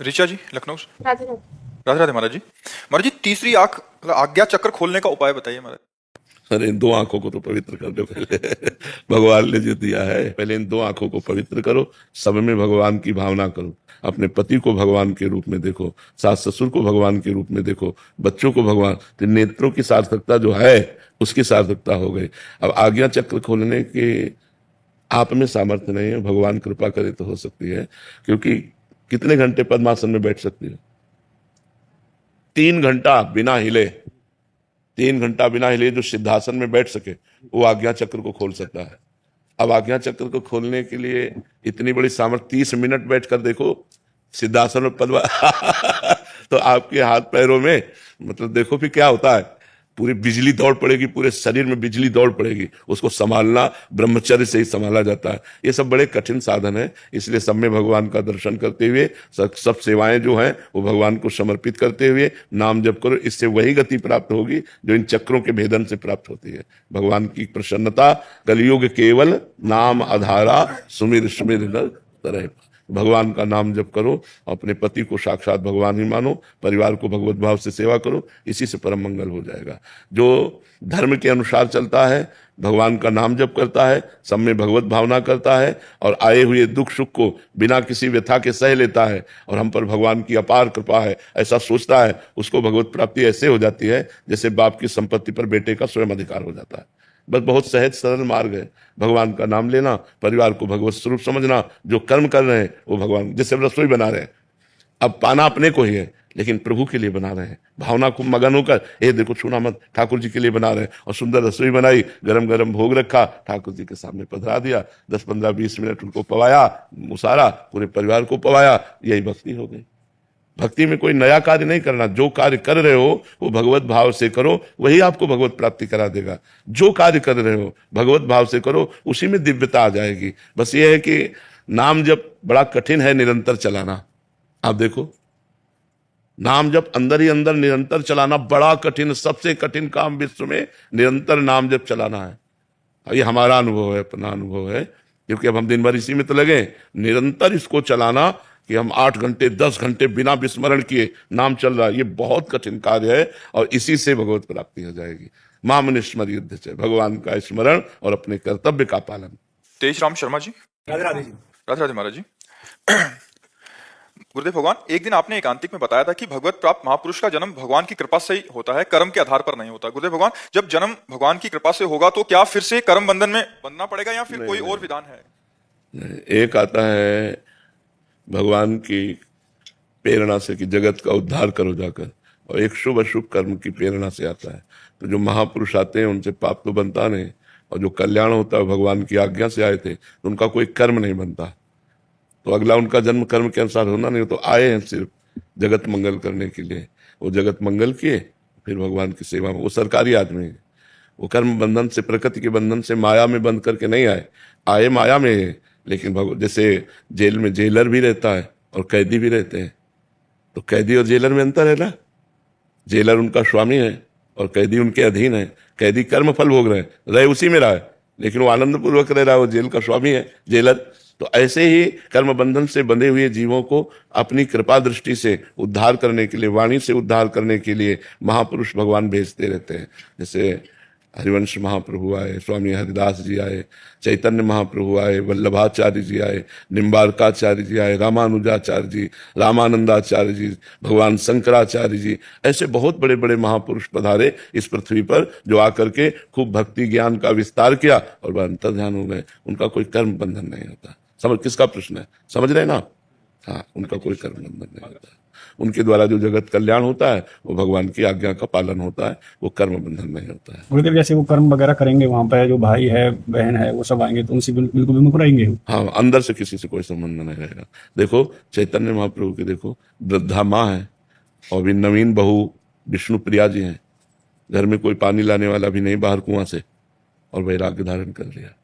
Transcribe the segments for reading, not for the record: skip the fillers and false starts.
ऋचा जी, लखनऊ से। राधे राधे। राधे राधे महाराज जी। महाराज जी, तीसरी आंख आज्ञा चक्र खोलने का उपाय बताइए महाराज। अरे इन दो आंखों को तो पवित्र कर दो पहले। भगवान ने जो दिया है, पहले इन दो आंखों को पवित्र करो, सब में भगवान की भावना करो। अपने पति को भगवान के रूप में देखो, सास ससुर को भगवान के रूप में देखो, बच्चों को भगवान। तो नेत्रों की सार्थकता जो है उसकी सार्थकता हो गई। अब आज्ञा चक्र खोलने के आप में सामर्थ्य नहीं है, भगवान कृपा करे तो हो सकती है। क्योंकि कितने घंटे पद्मासन में बैठ सकती है? 3 घंटा बिना हिले। 3 घंटा बिना हिले जो सिद्धासन में बैठ सके वो आज्ञा चक्र को खोल सकता है। अब आज्ञा चक्र को खोलने के लिए इतनी बड़ी सामर्थ्य, 30 मिनट बैठकर देखो सिद्धासन में पद्मा। तो आपके हाथ पैरों में मतलब देखो फिर क्या होता है, पूरी बिजली दौड़ पड़ेगी, पूरे शरीर में बिजली दौड़ पड़ेगी। उसको संभालना ब्रह्मचर्य से ही संभाला जाता है। ये सब बड़े कठिन साधन है, इसलिए सब में भगवान का दर्शन करते हुए सब सेवाएं जो हैं वो भगवान को समर्पित करते हुए नाम जप करो। इससे वही गति प्राप्त होगी जो इन चक्रों के भेदन से प्राप्त होती है। भगवान की प्रसन्नता कलयुग केवल नाम आधारा, सुमिर सुमिर नर तरह। भगवान का नाम जप करो, अपने पति को साक्षात भगवान ही मानो, परिवार को भगवत भाव से सेवा करो, इसी से परम मंगल हो जाएगा। जो धर्म के अनुसार चलता है, भगवान का नाम जप करता है, सब में भगवत भावना करता है और आए हुए दुख सुख को बिना किसी व्यथा के सह लेता है और हम पर भगवान की अपार कृपा है ऐसा सोचता है, उसको भगवत प्राप्ति ऐसे हो जाती है जैसे बाप की संपत्ति पर बेटे का स्वयं अधिकार हो जाता है। बस बहुत सहज सरल मार्ग है। भगवान का नाम लेना, परिवार को भगवत स्वरूप समझना, जो कर्म कर रहे हैं वो भगवान, जैसे रसोई बना रहे हैं, अब पाना अपने को ही है लेकिन प्रभु के लिए बना रहे हैं। भावना को मगन होकर, ए देखो छूना मत, ठाकुर जी के लिए बना रहे हैं। और सुंदर रसोई बनाई, गरम गरम भोग रखा, ठाकुर जी के सामने पधरा दिया, 10 15 20 मिनट उनको पवाया, मुसारा, पूरे परिवार को पवाया, यही भक्ति हो गई। भक्ति में कोई नया कार्य नहीं करना, जो कार्य कर रहे हो वो भगवत भाव से करो, वही आपको भगवत प्राप्ति करा देगा। जो कार्य कर रहे हो भगवत भाव से करो, उसी में दिव्यता आ जाएगी। बस ये है कि नाम जप बड़ा कठिन है निरंतर चलाना। आप देखो, नाम जप अंदर ही अंदर निरंतर चलाना बड़ा कठिन, सबसे कठिन काम विश्व में निरंतर नाम जप चलाना है। ये हमारा अनुभव है, अपना अनुभव है, क्योंकि अब हम दिन भर इसी में तो लगे। निरंतर इसको चलाना कि हम 8 घंटे 10 घंटे बिना विस्मरण किए नाम चल रहा है, ये बहुत कठिन कार्य है और इसी से भगवत प्राप्ति हो जाएगी। माम स्मर से, भगवान का स्मरण और अपने कर्तव्य का पालन। तेज राम शर्मा जी। राधे राधे जी। राधे राधे महाराज जी। गुरुदेव भगवान, एक दिन आपने एकांतिक में बताया था कि भगवत प्राप्त महापुरुष का जन्म भगवान की कृपा से ही होता है, कर्म के आधार पर नहीं होता। गुरुदेव भगवान, जब जन्म भगवान की कृपा से होगा तो क्या फिर से कर्म बंधन में बंधना पड़ेगा या फिर कोई और विधान है? एक आता है भगवान की प्रेरणा से कि जगत का उद्धार करो जाकर, और एक शुभ अशुभ कर्म की प्रेरणा से आता है। तो जो महापुरुष आते हैं उनसे पाप तो बनता नहीं, और जो कल्याण होता है भगवान की आज्ञा से आए थे तो उनका कोई कर्म नहीं बनता। तो अगला उनका जन्म कर्म के अनुसार होना नहीं, तो आए हैं सिर्फ जगत मंगल करने के लिए। वो जगत मंगल किए, फिर भगवान की सेवा में। वो सरकारी आदमी है, वो कर्म बंधन से, प्रकृति के बंधन से माया में बंद करके नहीं आए, आए माया में है। लेकिन जैसे जेल में जेलर भी रहता है और कैदी भी रहते हैं, तो कैदी और जेलर में अंतर है ना। जेलर उनका स्वामी है और कैदी उनके अधीन है। कैदी कर्म फल भोग रहे उसी में रहा है, लेकिन वो आनंद पूर्वक रह रहा है, वो जेल का स्वामी है जेलर। तो ऐसे ही कर्म बंधन से बंधे हुए जीवों को अपनी कृपा दृष्टि से उद्धार करने के लिए, वाणी से उद्धार करने के लिए महापुरुष भगवान भेजते रहते हैं। जैसे हरिवंश महाप्रभु आए, स्वामी हरिदास जी आए, चैतन्य महाप्रभु आए, वल्लभाचार्य जी आए, निम्बारकाचार्य जी आए, रामानुजाचार्य जी, रामानंदाचार्य जी, भगवान शंकराचार्य जी, ऐसे बहुत बड़े बड़े महापुरुष पधारे इस पृथ्वी पर, जो आकर के खूब भक्ति ज्ञान का विस्तार किया और वह अंतर्ध्यान हो गए। उनका कोई कर्म बंधन नहीं होता। समझ किसका प्रश्न है, समझ रहे ना? हाँ, उनका कोई कर्म बंधन नहीं होता। उनके द्वारा जो जगत कल्याण होता है वो भगवान की आज्ञा का पालन होता है, वो कर्म बंधन नहीं होता है। गुरुदेव, जैसे वो कर्म वगैरह करेंगे वहां पे, जो भाई है बहन है वो सब आएंगे तो उनसे बिल्कुल विमुख रहेंगे। हाँ, अंदर से किसी से कोई संबंध नहीं रहेगा। देखो चैतन्य महाप्रभु के, देखो वृद्धा माँ है और भी नवीन बहू विष्णु प्रिया जी हैं, घर में कोई पानी लाने वाला भी नहीं बाहर कुआं से, और वैराग्य धारण कर लिया।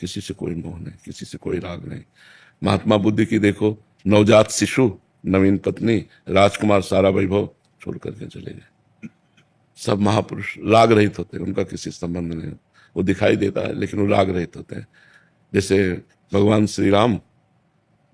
किसी से कोई मोह नहीं, किसी से कोई राग नहीं। महात्मा बुद्ध की देखो, नवजात शिशु, नवीन पत्नी, राजकुमार सारा वैभव छोड़ करके चले गए। सब महापुरुष राग रहित होते हैं, उनका किसी संबंध नहीं। वो दिखाई देता है लेकिन वो राग रहित होते हैं। जैसे भगवान श्री राम,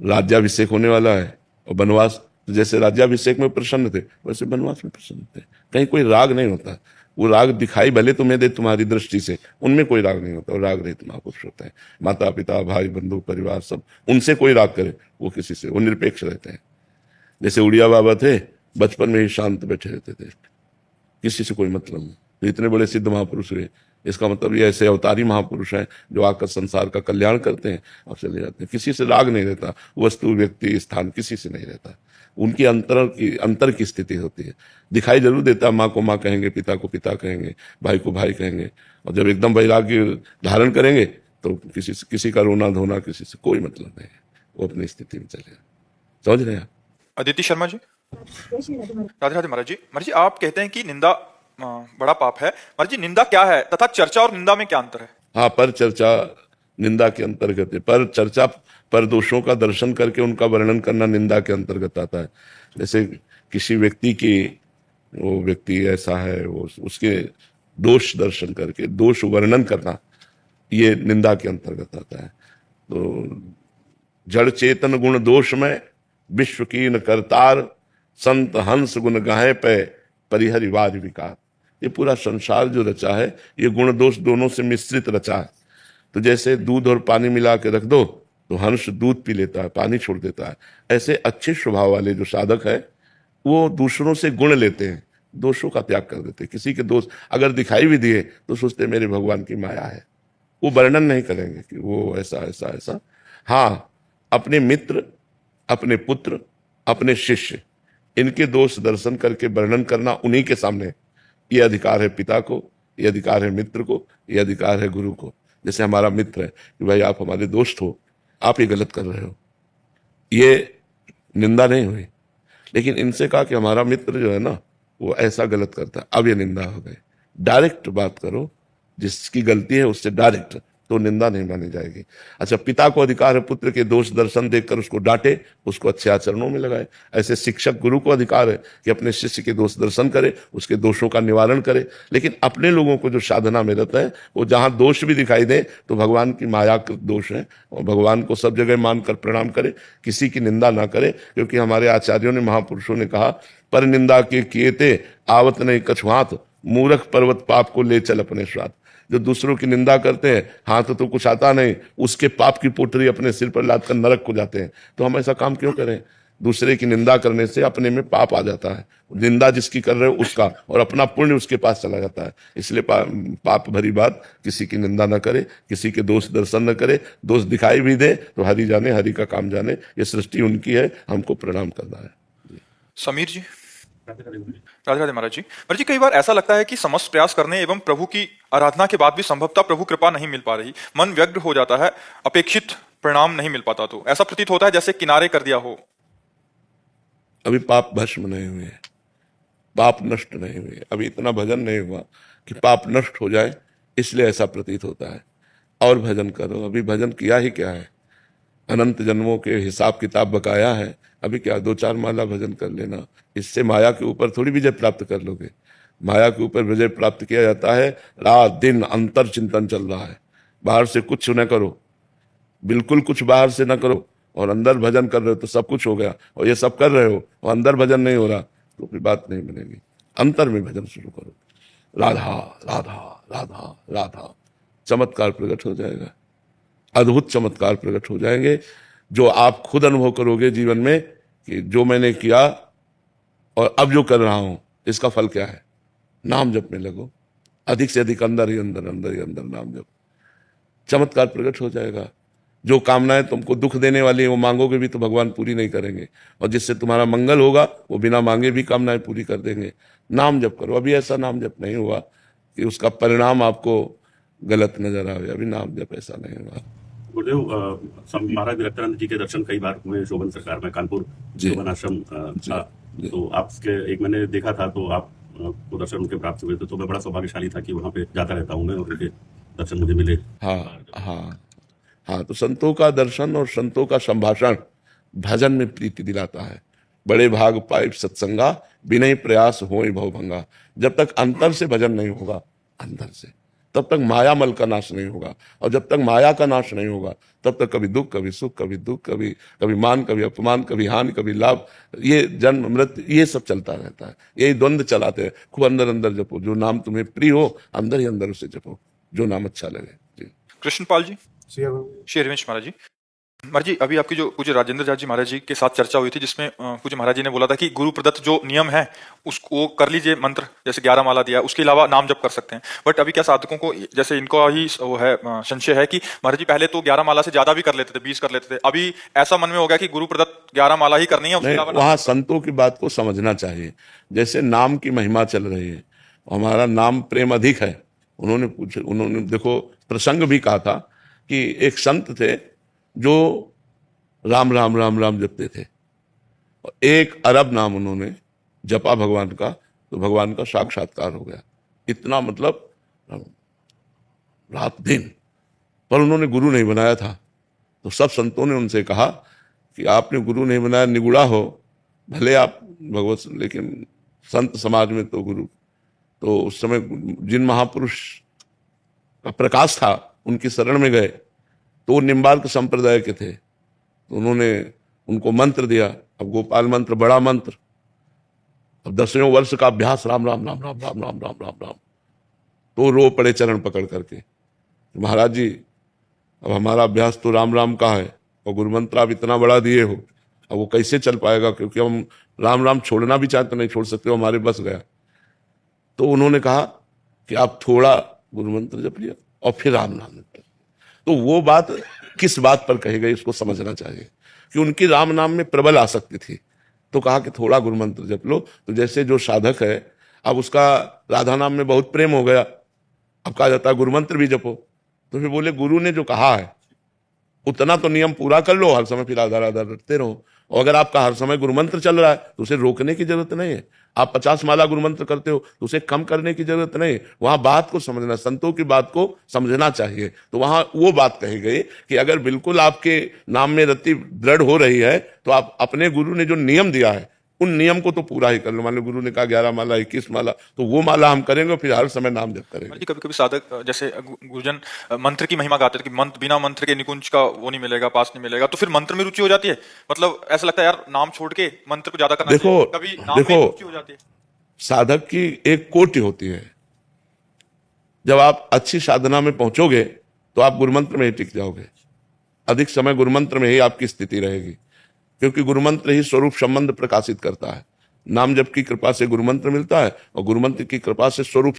राज्याभिषेक होने वाला है और वनवास, तो जैसे राज्याभिषेक में प्रसन्न थे वैसे वनवास में प्रसन्न थे। कहीं कोई राग नहीं होता। वो राग दिखाई भले तुम्हें दे तुम्हारी दृष्टि से, उनमें कोई राग नहीं होता। वो राग रहित महापुरुष होता है। माता पिता भाई बंधु परिवार सब, उनसे कोई राग करे वो किसी से, वो निरपेक्ष रहते हैं। जैसे उड़िया बाबा थे, बचपन में ही शांत बैठे रहते थे, किसी से कोई मतलब नहीं। तो इतने बड़े सिद्ध महापुरुष हुए, इसका मतलब ये ऐसे अवतारी महापुरुष हैं जो आकर संसार का कल्याण करते हैं और चले जाते हैं। किसी से राग नहीं रहता, वस्तु व्यक्ति स्थान किसी से नहीं रहता। उनकी अंतर की स्थिति होती है। दिखाई जरूर देता है, माँ को माँ कहेंगे, पिता को पिता कहेंगे, भाई को भाई कहेंगे, और जब एकदम वैराग्य धारण करेंगे तो किसी का रोना धोना किसी से कोई मतलब नहीं है। वो अपनी स्थिति में चले। समझ रहे हैं? अदिति शर्मा जी। राधे राधे महाराज जी। महाराज जी, आप कहते हैं कि निंदा बड़ा पाप है। महाराज जी, निंदा क्या है तथा चर्चा और निंदा में क्या अंतर है? हाँ, पर चर्चा निंदा के अंतर्गत है। पर चर्चा पर दोषों का दर्शन करके उनका वर्णन करना निंदा के अंतर्गत आता है। जैसे किसी व्यक्ति की, वो व्यक्ति ऐसा है, वो उसके दोष दर्शन करके दोष वर्णन करना, ये निंदा के अंतर्गत आता है। तो जड़ चेतन गुण दोष में विश्व कीन करतार, संत हंस गुण गाहे पे परिहरिवाद विकार। ये पूरा संसार जो रचा है ये गुण दोष दोनों से मिश्रित रचा है। तो जैसे दूध और पानी मिला के रख दो तो हंस दूध पी लेता है, पानी छोड़ देता है। ऐसे अच्छे स्वभाव वाले जो साधक है वो दूसरों से गुण लेते हैं, दोषों का त्याग कर देते हैं। किसी के दोष अगर दिखाई भी दिए तो सोचते मेरे भगवान की माया है। वो वर्णन नहीं करेंगे कि वो ऐसा ऐसा ऐसा। हाँ, अपने मित्र, अपने पुत्र, अपने शिष्य, इनके दोष दर्शन करके वर्णन करना उन्हीं के सामने, ये अधिकार है पिता को, ये अधिकार है मित्र को, ये अधिकार है गुरु को। जैसे हमारा मित्र है कि भाई आप हमारे दोस्त हो, आप ये गलत कर रहे हो, ये निंदा नहीं हुई। लेकिन इनसे कहा कि हमारा मित्र जो है ना वो ऐसा गलत करता है, अब ये निंदा हो गई। डायरेक्ट बात करो, जिसकी गलती है उससे डायरेक्ट, तो निंदा नहीं मानी जाएगी। अच्छा, पिता को अधिकार है पुत्र के दोष दर्शन देखकर उसको डांटे, उसको अच्छे आचरणों में लगाए। ऐसे शिक्षक गुरु को अधिकार है कि अपने शिष्य के दोष दर्शन करे, उसके दोषों का निवारण करे। लेकिन अपने लोगों को जो साधना में रहता है वो जहां दोष भी दिखाई दे तो भगवान की माया के दोष है, और भगवान को सब जगह मानकर प्रणाम करे, किसी की निंदा ना करे। क्योंकि हमारे आचार्यों ने, महापुरुषों ने कहा, पर निंदा के किएते आवत नहीं कछुआत, मूर्ख पर्वत पाप को ले चल अपने साथ। जो दूसरों की निंदा करते हैं, हाथ तो कुछ आता नहीं, उसके पाप की पोटरी अपने सिर पर लादकर नरक को जाते हैं। तो हम ऐसा काम क्यों करें? दूसरे की निंदा करने से अपने में पाप आ जाता है। निंदा जिसकी कर रहे हो उसका, और अपना पुण्य उसके पास चला जाता है। इसलिए पाप भरी बात, किसी की निंदा न करे, किसी के दोष दर्शन न करे। दोष दिखाई भी दे तो हरि जाने, हरि का काम जाने। ये सृष्टि उनकी है, हमको प्रणाम करना है। समीर जी। राधे राधे महाराज जी। महाराज जी, कई बार ऐसा लगता है कि समस्त प्रयास करने एवं प्रभु की आराधना के बाद भी संभवतः प्रभु कृपा नहीं मिल पा रही, मन व्यग्र हो जाता है, अपेक्षित परिणाम नहीं मिल पाता, तो ऐसा प्रतीत होता है जैसे किनारे कर दिया हो। अभी पाप भस्म नहीं हुए, पाप नष्ट नहीं हुए, अभी इतना भजन नहीं हुआ कि पाप नष्ट हो जाए, इसलिए ऐसा प्रतीत होता है। और भजन करो, अभी भजन किया ही क्या है? अनंत जन्मों के हिसाब किताब बकाया है। अभी क्या 2-4 माला भजन कर लेना, इससे माया के ऊपर थोड़ी विजय प्राप्त कर लोगे। माया के ऊपर विजय प्राप्त किया जाता है, रात दिन अंतर चिंतन चल रहा है। बाहर से कुछ न करो, बिल्कुल कुछ बाहर से न करो, और अंदर भजन कर रहे हो तो सब कुछ हो गया। और ये सब कर रहे हो और अंदर भजन नहीं हो रहा तो फिर बात नहीं बनेगी। अंतर में भजन शुरू करो, राधा राधा राधा राधा, चमत्कार प्रकट हो जाएगा, अद्भुत चमत्कार प्रकट हो जाएंगे, जो आप खुद अनुभव करोगे जीवन में कि जो मैंने किया और अब जो कर रहा हूं इसका फल क्या है। नाम जप में लगो, अधिक से अधिक अंदर ही अंदर, अंदर ही अंदर नाम जप, चमत्कार प्रकट हो जाएगा। जो कामनाएं तुमको दुख देने वाली है वो मांगोगे भी तो भगवान पूरी नहीं करेंगे, और जिससे तुम्हारा मंगल होगा वो बिना मांगे भी कामनाएं पूरी कर देंगे। नाम जप करो। अभी ऐसा नाम जप नहीं हुआ कि उसका परिणाम आपको गलत नजर आवे, अभी नाम जप ऐसा नहीं हुआ। गुरुदेव, महाराज विरक्तानंद जी के दर्शन कई बार हुए शोभन सरकार में, कानपुर शोभन आश्रम था। तो आपके एक मैंने देखा था, तो आप को दर्शन उनके प्राप्त हुए थे, तो मैं बड़ा सौभाग्यशाली था कि वहां पे जाता रहता हूँ मैं, और उनके दर्शन मुझे मिले। हाँ, तो संतों का दर्शन और संतों का संभाषण भजन में प्रीति दिलाता है। बड़े भाग पाइप सत्संगा, बिना प्रयास होए भवभंगा। जब तक अंतर से भजन नहीं होगा, अंदर से तब तक माया मल का नाश नहीं होगा, और जब तक माया का नाश नहीं होगा तब तक कभी दुख, कभी सुख, कभी दुख, कभी मान, कभी अपमान, कभी हानि, कभी लाभ, ये जन्म मृत्यु, ये सब चलता रहता है। यही द्वंद्व चलाते हैं। खूब अंदर अंदर जपो, जो नाम तुम्हें प्रिय हो अंदर ही अंदर उसे जपो, जो नाम अच्छा लगे। जी कृष्णपाल जी, श्री हरिवंश महाराज जी। महाराज जी, अभी आपकी जो पूज्य राजेंद्र जाट जी महाराज जी के साथ चर्चा हुई थी, जिसमें पूज्य महाराज जी ने बोला था कि गुरु प्रदत्त जो नियम है उसको कर लीजिए, मंत्र जैसे 11 माला दिया, उसके अलावा नाम जप कर सकते हैं। बट अभी क्या साधकों को, जैसे इनको ही वो है संशय है कि महाराज जी पहले तो 11 माला से ज्यादा भी कर लेते थे, 20 कर लेते थे, अभी ऐसा मन में हो गया कि गुरु प्रदत्त 11 माला ही करनी है, उसके अलावा वहां संतों की बात को समझना चाहिए। जैसे नाम की महिमा चल रही है, हमारा नाम प्रेम अधिक है। उन्होंने देखो प्रसंग भी कहा था कि एक संत थे जो राम राम राम राम जपते थे, और 1 अरब नाम उन्होंने जपा भगवान का, तो भगवान का साक्षात्कार हो गया। इतना मतलब रात दिन। पर उन्होंने गुरु नहीं बनाया था, तो सब संतों ने उनसे कहा कि आपने गुरु नहीं बनाया, निगुड़ा हो भले आप भगवत, लेकिन संत समाज में तो गुरु। तो उस समय जिन महापुरुष का प्रकाश था उनकी शरण में गए, तो वो निम्बार्क संप्रदाय के थे, तो उन्होंने उनको मंत्र दिया। अब गोपाल मंत्र बड़ा मंत्र, अब 10वें वर्ष का अभ्यास राम राम राम राम राम राम राम राम राम, तो रो पड़े चरण पकड़ करके, महाराज जी अब हमारा अभ्यास तो राम राम का है, और गुरु मंत्र आप इतना बड़ा दिए हो, अब वो कैसे चल पाएगा, क्योंकि हम राम राम छोड़ना भी चाहते नहीं छोड़ सकते, हमारे बस गया। तो उन्होंने कहा कि आप थोड़ा गुरु मंत्र जप लिया और फिर राम नाम जप। तो वो बात किस बात पर कही गई इसको समझना चाहिए, कि उनकी राम नाम में प्रबल आसक्ति थी, तो कहा कि थोड़ा गुरु मंत्र जप लो। तो जैसे जो साधक है, अब उसका राधा नाम में बहुत प्रेम हो गया, अब कहा जाता है गुरु मंत्र भी जपो, तो फिर बोले गुरु ने जो कहा है उतना तो नियम पूरा कर लो, हर समय फिर राधा राधा रटते रहो। और अगर आपका हर समय गुरु मंत्र चल रहा है तो उसे रोकने की जरूरत नहीं है। आप 50 माला गुरु मंत्र करते हो तो उसे कम करने की जरूरत नहीं है। वहां बात को समझना, संतों की बात को समझना चाहिए। तो वहां वो बात कही गई कि अगर बिल्कुल आपके नाम में रति दृढ़ हो रही है तो आप अपने गुरु ने जो नियम दिया है उन नियम को तो पूरा ही कर लो। मान लो गुरु ने कहा 11 माला 21 माला, तो वो माला हम करेंगे, फिर हर समय नाम जप करेंगे। कभी कभी साधक जैसे गुरुजन मंत्र की महिमा गाते थे कि मंत्र, बिना मंत्र के निकुंज का वो नहीं मिलेगा, पास नहीं मिलेगा, तो फिर मंत्र में रुचि हो जाती है। मतलब ऐसा लगता है यार नाम छोड़ के मंत्र को ज्यादा करना चाहिए, कभी नाम में रुचि हो जाती है। साधक की एक कोटि होती है, जब आप अच्छी साधना में पहुंचोगे तो आप गुरुमंत्र में ही टिक जाओगे, अधिक समय गुरुमंत्र में ही आपकी स्थिति रहेगी, क्योंकि गुरुमंत्र ही स्वरूप संबंध प्रकाशित करता है। नाम जप की कृपा से गुरुमंत्र मिलता है, और गुरुमंत्र की कृपा से स्वरूप